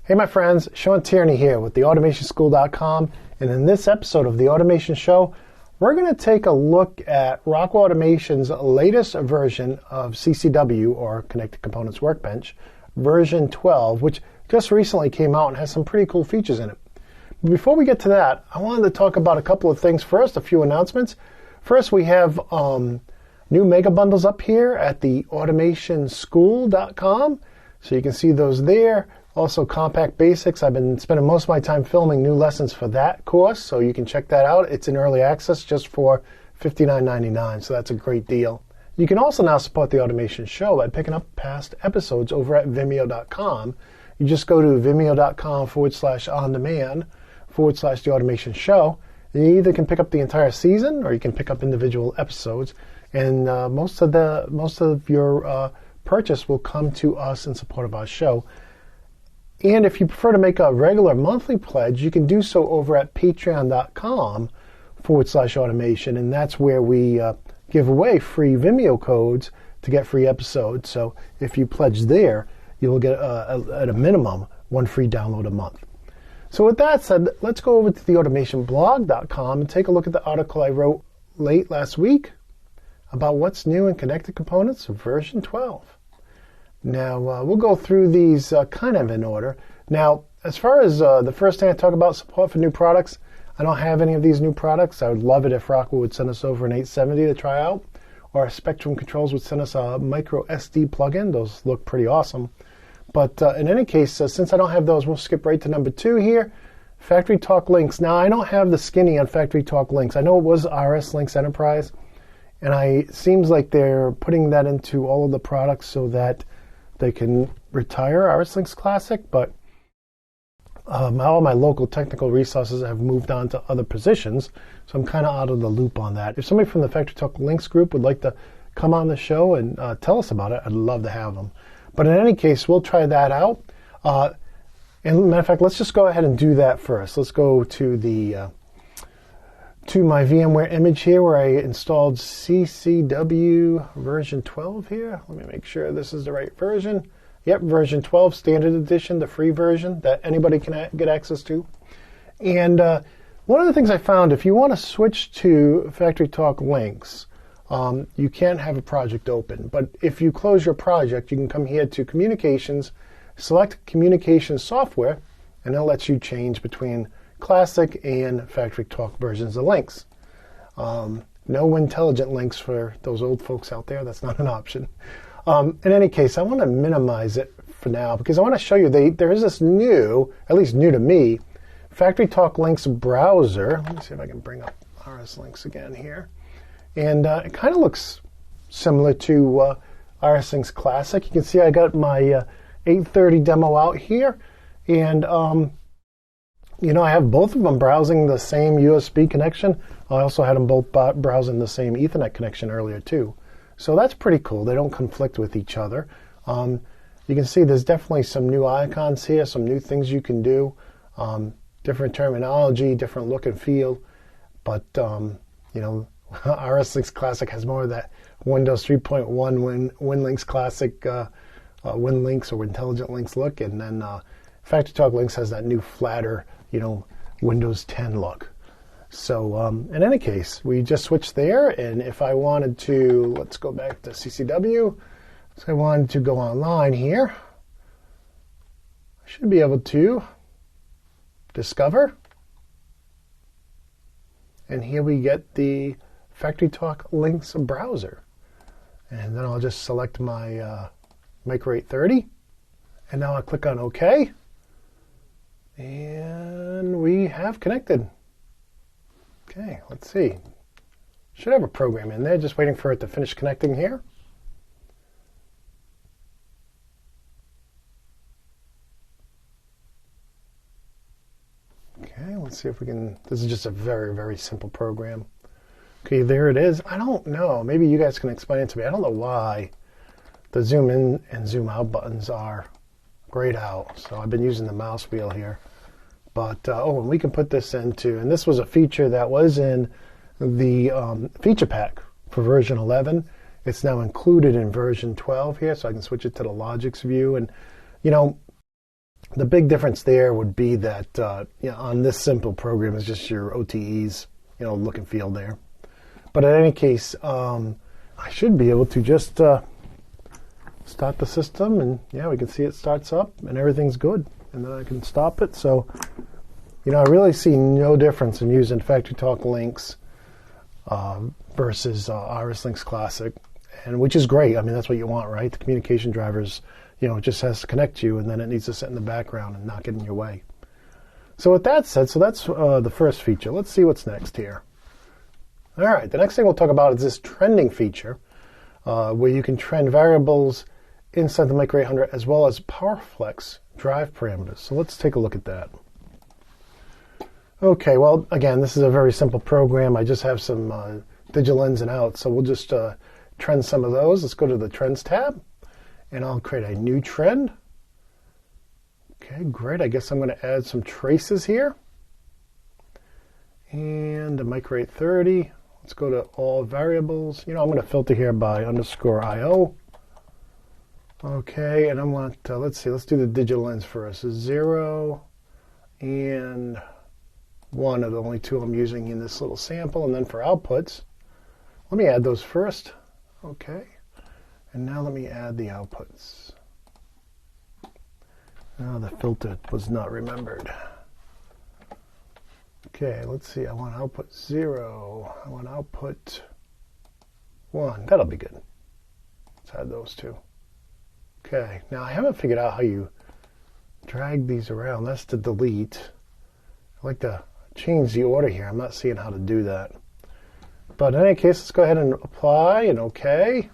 Hey my friends, Shawn here with theautomationschool.com, and in this episode of The Automation Show, we're going to take a look at Rockwell Automation's latest version of CCW, or Connected Components Workbench, version 12, which just recently came out and has some pretty cool features in it. Before we get to that, I wanted to talk about a couple of things first, a few announcements. First, we have new mega bundles up here at theautomationschool.com, so you can see those there. Also, Compact Basics. I've been spending most of my time filming new lessons for that course, so you can check that out. It's in early access just for $59.99, so that's a great deal. You can also now support The Automation Show by picking up past episodes over at vimeo.com. You just go to vimeo.com/on-demand/The Automation Show. And you either can pick up the entire season or you can pick up individual episodes, and most of your purchase will come to us in support of our show. And if you prefer to make a regular monthly pledge, you can do so over at patreon.com/automation, and that's where we give away free Vimeo codes to get free episodes. So if you pledge there, you'll get, at a minimum, one free download a month. So with that said, let's go over to theautomationblog.com and take a look at the article I wrote late last week about what's new in Connected Components version 12. Now, we'll go through these kind of in order. Now, as far as the first thing I talk about, support for new products, I don't have any of these new products. I would love it if Rockwell would send us over an 870 to try out, or Spectrum Controls would send us a micro SD plugin. Those look pretty awesome. But in any case, since I don't have those, we'll skip right to number 2 here, Factory Talk Links. Now, I don't have the skinny on Factory Talk Links. I know it was RS Links Enterprise, and it seems like they're putting that into all of the products so that they can retire RS Links Classic, but all my local technical resources have moved on to other positions, so I'm kind of out of the loop on that. If somebody from the Factory Talk Links group would like to come on the show and tell us about it, I'd love to have them. But in any case, we'll try that out. And matter of fact, let's just go ahead and do that first. Let's go to the to my VMware image here where I installed CCW version 12 here. Let me make sure this is the right version. Yep, version 12, standard edition, the free version that anybody can get access to. And one of the things I found, if you want to switch to Factory Talk Links, you can't have a project open. But if you close your project, you can come here to Communications, select Communications Software, and it lets you change between Classic and Factory Talk versions of links. No intelligent links for those old folks out there. That's not an option. In any case, I want to minimize it for now because I want to show you there is this new, at least new to me, Factory Talk Links browser. Let me see if I can bring up RS Links again here. And it kind of looks similar to RS Links Classic. You can see I got my 830 demo out here, and I have both of them browsing the same USB connection. I also had them both browsing the same Ethernet connection earlier too. So that's pretty cool. They don't conflict with each other. You can see there's definitely some new icons here, some new things you can do, different terminology, different look and feel. But, RS Links Classic has more of that Windows 3.1 WinLinks Classic, WinLinks or Intelligent Links look. And then Factory Talk Links has that new flatter, Windows 10 look. So in any case, we just switched there, and if I wanted to, let's go back to CCW. So I wanted to go online here. I should be able to discover. And here we get the Factory Talk Links browser. And then I'll just select my Micro 830. And now I'll click on OK. And we have connected. Okay, let's see. Should have a program in there, just waiting for it to finish connecting here. Okay, let's see if we can, this is just a very, very simple program. Okay, there it is. I don't know, maybe you guys can explain it to me. I don't know why the zoom in and zoom out buttons are grayed out. So I've been using the mouse wheel here. But, and we can put this into, and this was a feature that was in the feature pack for version 11. It's now included in version 12 here, so I can switch it to the logics view. And, The big difference there would be that on this simple program is just your OTEs, look and feel there. But in any case, I should be able to just start the system, and we can see it starts up and everything's good. And then I can stop it. So, I really see no difference in using FactoryTalk Links versus Iris Links Classic, and which is great. I mean, that's what you want, right? The communication drivers, it just has to connect you, and then it needs to sit in the background and not get in your way. So with that said, that's the first feature. Let's see what's next here. All right, the next thing we'll talk about is this trending feature, where you can trend variables inside the Micro 800 as well as PowerFlex drive parameters. So let's take a look at that. Okay, well, again, this is a very simple program. I just have some digital ins and outs, so we'll just trend some of those. Let's go to the Trends tab, and I'll create a new trend. Okay, great. I guess I'm going to add some traces here. And the Micro 830. Let's go to all variables. I'm going to filter here by _IO. Okay, and I want, let's do the digital ins first. 0 and 1 are the only two I'm using in this little sample. And then for outputs, let me add those first. Okay, and now let me add the outputs. Now the filter was not remembered. Okay, let's see. I want output 0. I want output 1. That'll be good. Let's add those two. Okay, now I haven't figured out how you drag these around. That's to delete. I like to change the order here. I'm not seeing how to do that. But in any case, let's go ahead and apply and OK.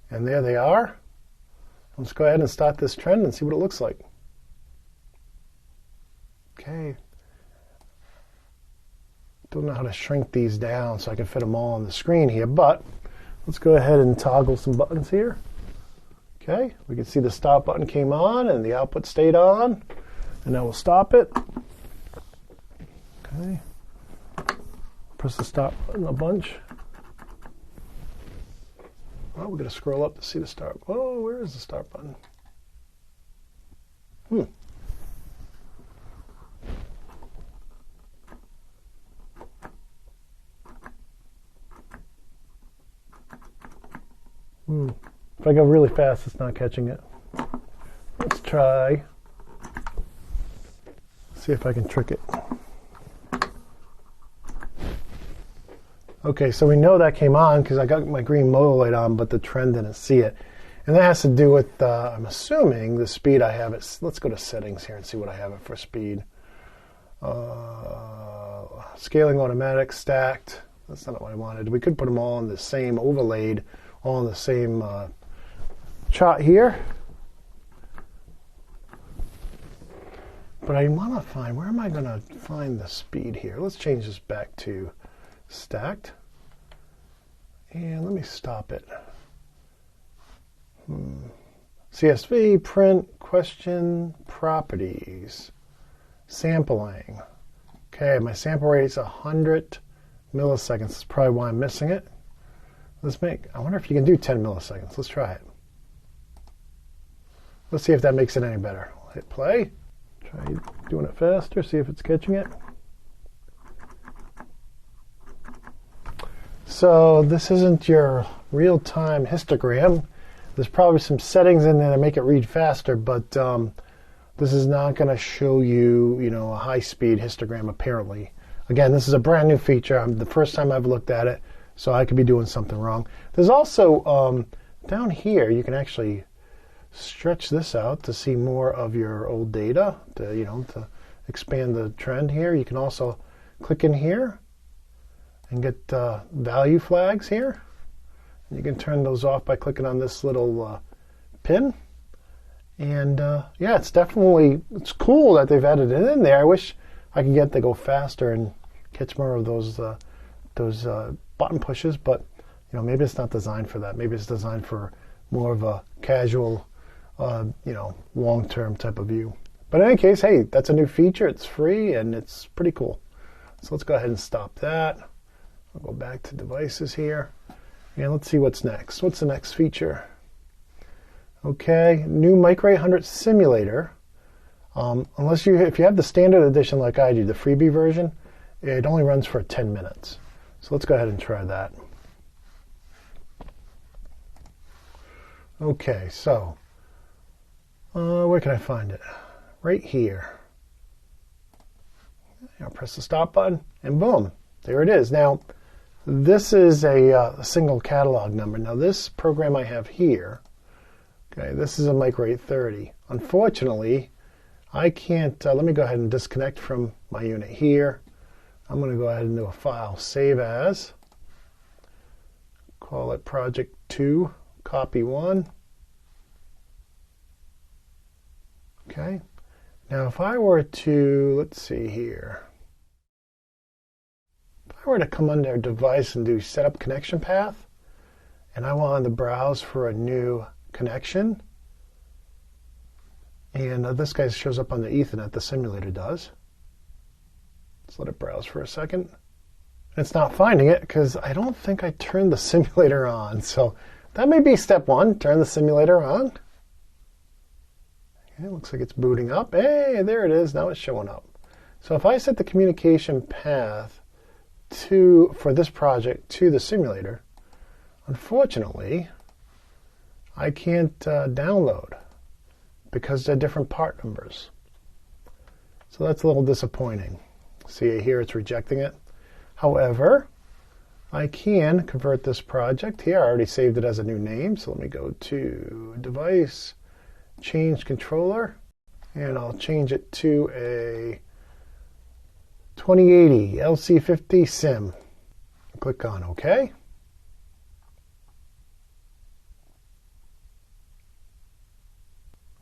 And there they are. Let's go ahead and start this trend and see what it looks like. Okay. Don't know how to shrink these down so I can fit them all on the screen here, but let's go ahead and toggle some buttons here. Okay, we can see the stop button came on and the output stayed on, and now we'll stop it. Okay, press the stop button a bunch. Well, we're going to scroll up to see the start. Oh, where is the start button? If I go really fast, it's not catching it. Let's try. See if I can trick it. Okay, so we know that came on because I got my green motor light on, but the trend didn't see it. And that has to do with, I'm assuming, the speed I have it. Let's go to settings here and see what I have it for speed. Scaling automatic, stacked. That's not what I wanted. We could put them all in the same overlaid, all in the same chart here. But I want to find, where am I going to find the speed here? Let's change this back to stacked. And let me stop it. CSV, print, question, properties, sampling. Okay, my sample rate is 100 milliseconds. That's probably why I'm missing it. I wonder if you can do 10 milliseconds. Let's try it. Let's see if that makes it any better. I'll hit play. Try doing it faster, see if it's catching it. So this isn't your real-time histogram. There's probably some settings in there that make it read faster, but this is not going to show you, a high-speed histogram apparently. Again, this is a brand new feature. The first time I've looked at it, so I could be doing something wrong. There's also, down here, you can actually stretch this out to see more of your old data, to expand the trend here. You can also click in here and get value flags here. And you can turn those off by clicking on this little pin. And yeah, it's cool that they've added it in there. I wish I could get to go faster and catch more of those button pushes, but maybe it's not designed for that. Maybe it's designed for more of a casual, long-term type of view. But in any case, hey, that's a new feature. It's free and it's pretty cool. So let's go ahead and stop that. I'll go back to devices here, and let's see what's next. What's the next feature? Okay, new Micro 800 Simulator. If you have the standard edition like I do, the freebie version, it only runs for 10 minutes. So let's go ahead and try that. Okay, so where can I find it? Right here. I'll press the stop button, and boom, there it is. Now, this is a single catalog number. Now, this program I have here, okay, this is a Micro 830. Unfortunately, I can't, let me go ahead and disconnect from my unit here. I'm going to go ahead and do a file, save as, call it project 2, copy 1. Okay, now if I were to, let's see here, if I were to come under device and do setup connection path, and I wanted to browse for a new connection, and this guy shows up on the Ethernet, the simulator does. Let's let it browse for a second. It's not finding it because I don't think I turned the simulator on. So that may be step one, turn the simulator on. Okay, it looks like it's booting up. Hey, there it is. Now it's showing up. So if I set the communication path for this project to the simulator, unfortunately, I can't download because they're different part numbers. So that's a little disappointing. See here, it's rejecting it. However, I can convert this project here. I already saved it as a new name, so let me go to Device, Change Controller, and I'll change it to a 2080 LC50 SIM. Click on OK.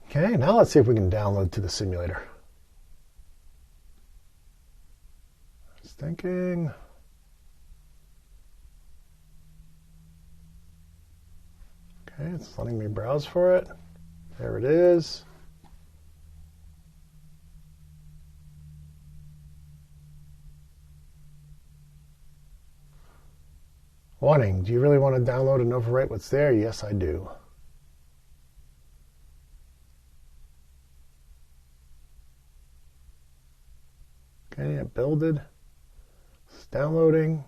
Okay, now let's see if we can download to the simulator. It's thinking. Okay, it's letting me browse for it. There it is. Warning, do you really want to download and overwrite what's there? Yes, I do. Okay, it builded. It's downloading.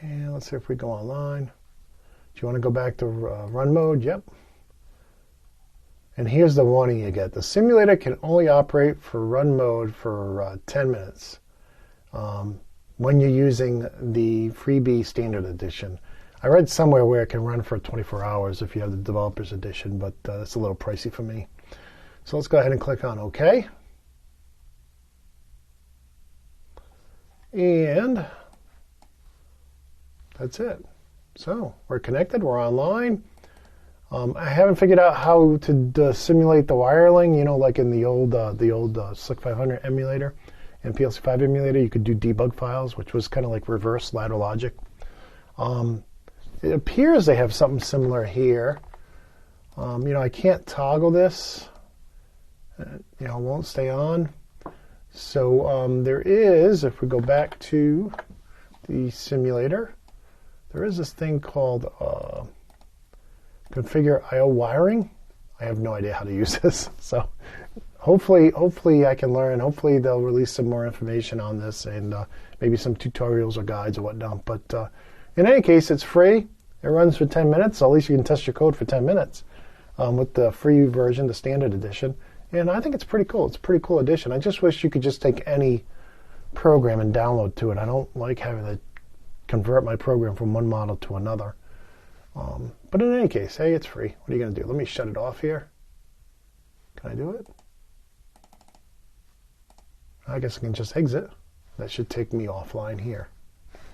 And let's see if we go online. Do you want to go back to run mode? Yep. And here's the warning you get. The simulator can only operate for run mode for 10 minutes when you're using the freebie standard edition. I read somewhere where it can run for 24 hours if you have the developer's edition, but that's a little pricey for me. So let's go ahead and click on OK. And that's it. So we're connected, we're online. I haven't figured out how to simulate the wiring, you know, like in the old SLC 500 emulator and PLC 5 emulator, you could do debug files, which was kind of like reverse ladder logic. It appears they have something similar here. You know, I can't toggle this. You know, it won't stay on. So there is, if we go back to the simulator, there is this thing called configure I/O wiring. I have no idea how to use this, so hopefully I can learn. Hopefully they'll release some more information on this and maybe some tutorials or guides or whatnot. But in any case, it's free. It runs for 10 minutes, so at least you can test your code for 10 minutes with the free version, the standard edition. And I think it's pretty cool. It's a pretty cool addition. I just wish you could just take any program and download to it. I don't like having to convert my program from one model to another. But in any case, hey, it's free. What are you going to do? Let me shut it off here. Can I do it? I guess I can just exit. That should take me offline here.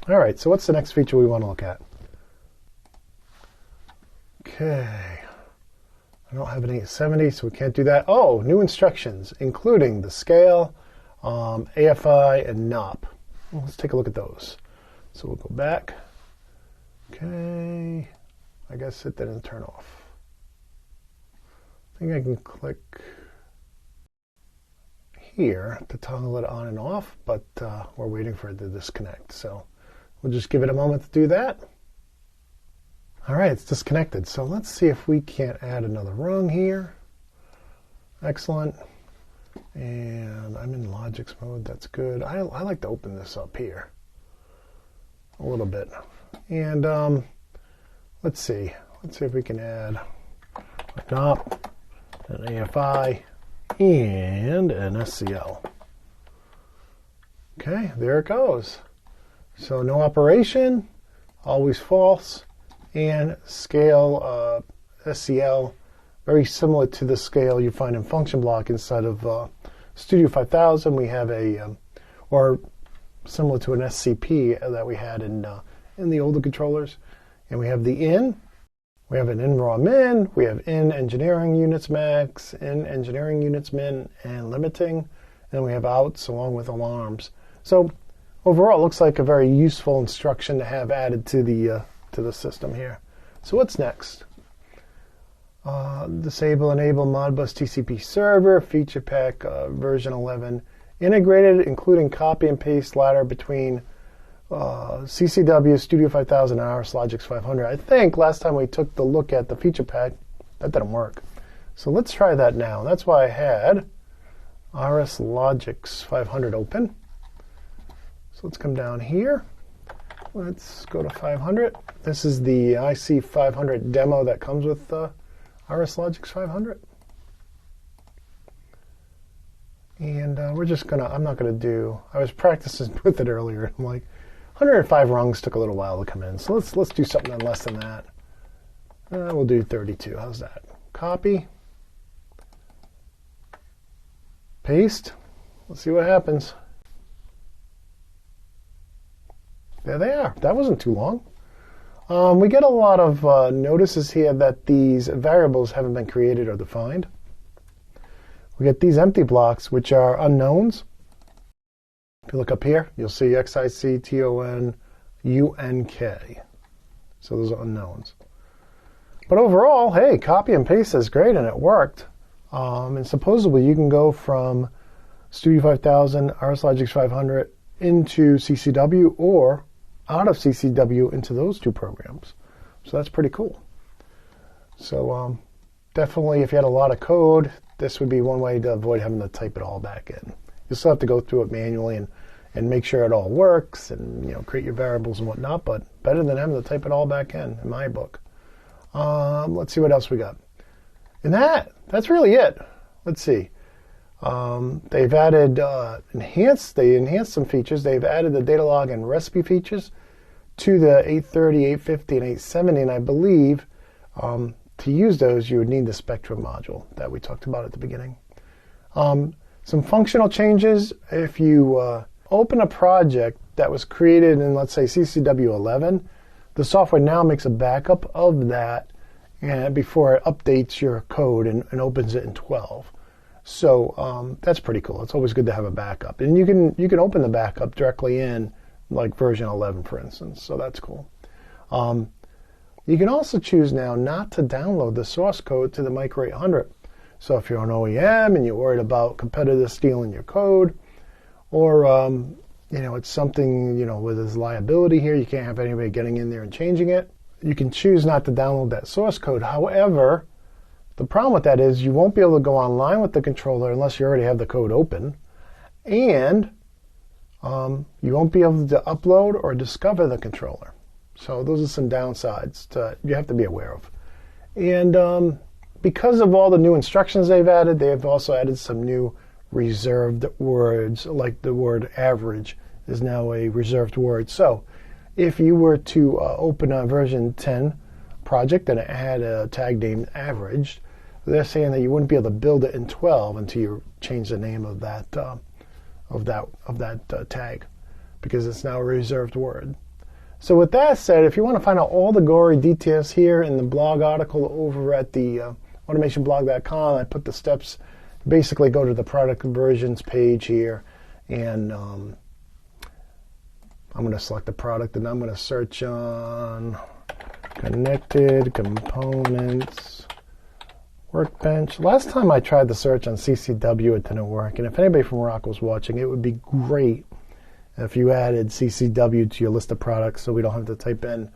All right, so what's the next feature we want to look at? Okay. I don't have an 870, so we can't do that. Oh, new instructions, including the scale, AFI, and NOP. Well, let's take a look at those. So we'll go back. Okay. I guess it didn't turn off. I think I can click here to toggle it on and off, but we're waiting for it to disconnect. So we'll just give it a moment to do that. All right, it's disconnected. So let's see if we can't add another rung here. Excellent. And I'm in Logix mode. That's good. I like to open this up here a little bit. And let's see. Let's see if we can add a NOP, an AFI, and an SCL. Okay, there it goes. So no operation, always false, and scale SCL, very similar to the scale you find in function block inside of Studio 5000. We have a, or similar to an SCP that we had in the older controllers. And we have the in, we have an in raw min, we have in engineering units max, in engineering units min, and limiting, and we have outs along with alarms. So overall, it looks like a very useful instruction to have added to the system here. So what's next? Disable, enable Modbus TCP server, feature pack version 11, integrated, including copy and paste ladder between CCW, Studio 5000, and RS Logix 500. I think last time we took the look at the feature pack, that didn't work. So let's try that now. That's why I had RS Logix 500 open. So let's come down here. Let's go to 500. This is the IC 500 demo that comes with RS Logix 500. And we're just gonna, I'm not gonna do, I was practicing with it earlier. I'm like, 105 rungs took a little while to come in. So let's do something less than that. We'll do 32, how's that? Copy. Paste. Let's see what happens. There they are. That wasn't too long. We get a lot of notices here that these variables haven't been created or defined. We get these empty blocks, which are unknowns. If you look up here, you'll see XICTON UNK. So those are unknowns. But overall, hey, copy and paste is great, and it worked. And supposedly you can go from Studio 5000, RS Logix 500 into CCW, or out of CCW into those two programs. So that's pretty cool. So definitely, if you had a lot of code, this would be one way to avoid having to type it all back in. You still have to go through it manually and make sure it all works and create your variables and whatnot, but better than having to type it all back in my book. Let's see what else we got. And that's really it. Let's see. They've added they enhanced some features. They've added the data log and recipe features to the 830, 850, and 870, and I believe to use those you would need the Spectrum module that we talked about at the beginning. Some functional changes. If you open a project that was created in, let's say, CCW 11, the software now makes a backup of that and before it updates your code and opens it in 12. So that's pretty cool. It's always good to have a backup. And you can open the backup directly in, like version 11, for instance. So that's cool. You can also choose now not to download the source code to the Micro 800. So if you're an OEM and you're worried about competitors stealing your code, or it's something where there's liability here, you can't have anybody getting in there and changing it, you can choose not to download that source code. However, the problem with that is you won't be able to go online with the controller unless you already have the code open, and you won't be able to upload or discover the controller. So those are some downsides you have to be aware of. And because of all the new instructions they've added, they've also added some new reserved words, like the word average is now a reserved word. So if you were to open a version 10 project and it had a tag named average, they're saying that you wouldn't be able to build it in 12 until you change the name of that tag, because it's now a reserved word. So with that said, if you want to find out all the gory details here in the blog article over at the automationblog.com, I put the steps. Basically go to the product versions page here, and I'm going to select the product, and I'm going to search on Connected Components Workbench. Last time I tried to search on CCW, it didn't work. And if anybody from Rock was watching, it would be great if you added CCW to your list of products so we don't have to type in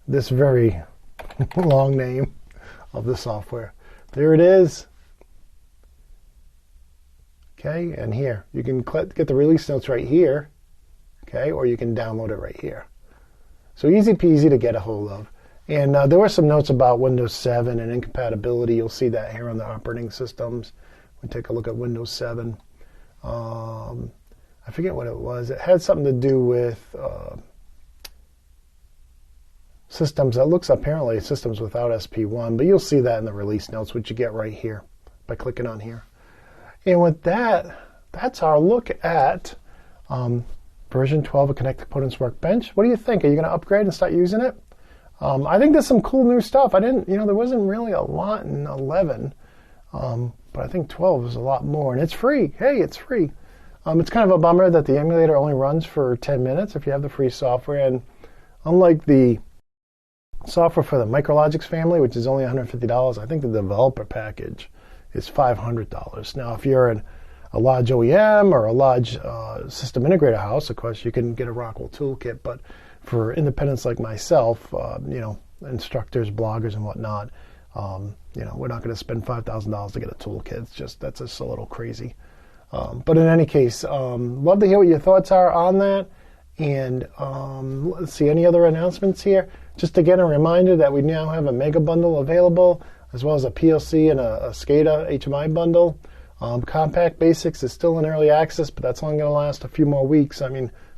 this very long name of the software. There it is. Okay, and here you can get the release notes right here. Okay, or you can download it right here. So easy peasy to get a hold of. And there were some notes about Windows 7 and incompatibility. You'll see that here on the operating systems. We take a look at Windows 7. I forget what it was. It had something to do with systems that looks apparently systems without SP1, but you'll see that in the release notes, which you get right here by clicking on here. And with that, that's our look at version 12 of Connected Components Workbench. What do you think? Are you going to upgrade and start using it? I think there's some cool new stuff. There wasn't really a lot in 11, but I think 12 is a lot more, and it's free. Hey, it's free. It's kind of a bummer that the emulator only runs for 10 minutes if you have the free software, and unlike the software for the Micrologics family, which is only $150, I think the developer package is $500. Now, if you're in a large OEM or a large system integrator house, of course, you can get a Rockwell toolkit, but for independents like myself, instructors, bloggers, and whatnot, we're not going to spend $5,000 to get a toolkit. That's just a little crazy. But in any case, love to hear what your thoughts are on that. And let's see, any other announcements here? Just again, a reminder that we now have a Mega Bundle available, as well as a PLC and a SCADA HMI bundle. Compact Basics is still in early access, but that's only going to last a few more weeks.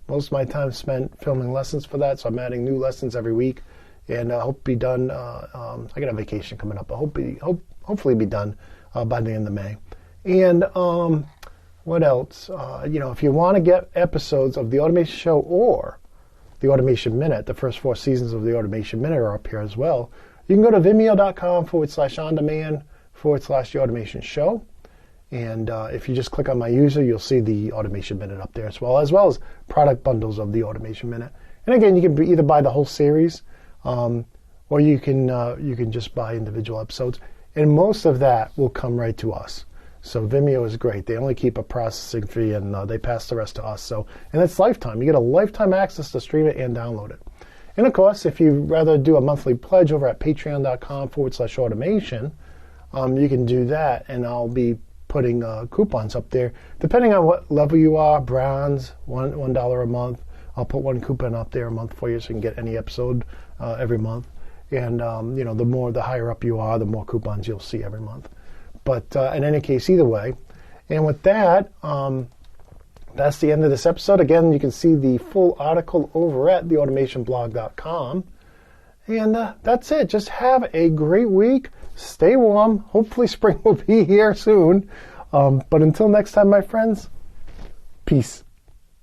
Most of my time is spent filming lessons for that, so I'm adding new lessons every week. And I hope to be done. I got a vacation coming up. I hopefully be done by the end of May. And what else? If you want to get episodes of the Automation Show or the Automation Minute, the first 4 seasons of the Automation Minute are up here as well. You can go to vimeo.com/on-demand/the Automation Show. And if you just click on my user, you'll see the Automation Minute up there as well as product bundles of the Automation Minute. And again, you can either buy the whole series, or you can just buy individual episodes. And most of that will come right to us. So Vimeo is great. They only keep a processing fee, and they pass the rest to us. And it's lifetime. You get a lifetime access to stream it and download it. And of course, if you'd rather do a monthly pledge over at patreon.com/automation, you can do that, and I'll be putting coupons up there. Depending on what level you are, bronze, $1 a month, I'll put one coupon up there a month for you so you can get any episode every month. And the higher up you are, the more coupons you'll see every month. But in any case, either way. And with that, that's the end of this episode. Again, you can see the full article over at theautomationblog.com. And that's it. Just have a great week. Stay warm. Hopefully spring will be here soon. But until next time, my friends, peace.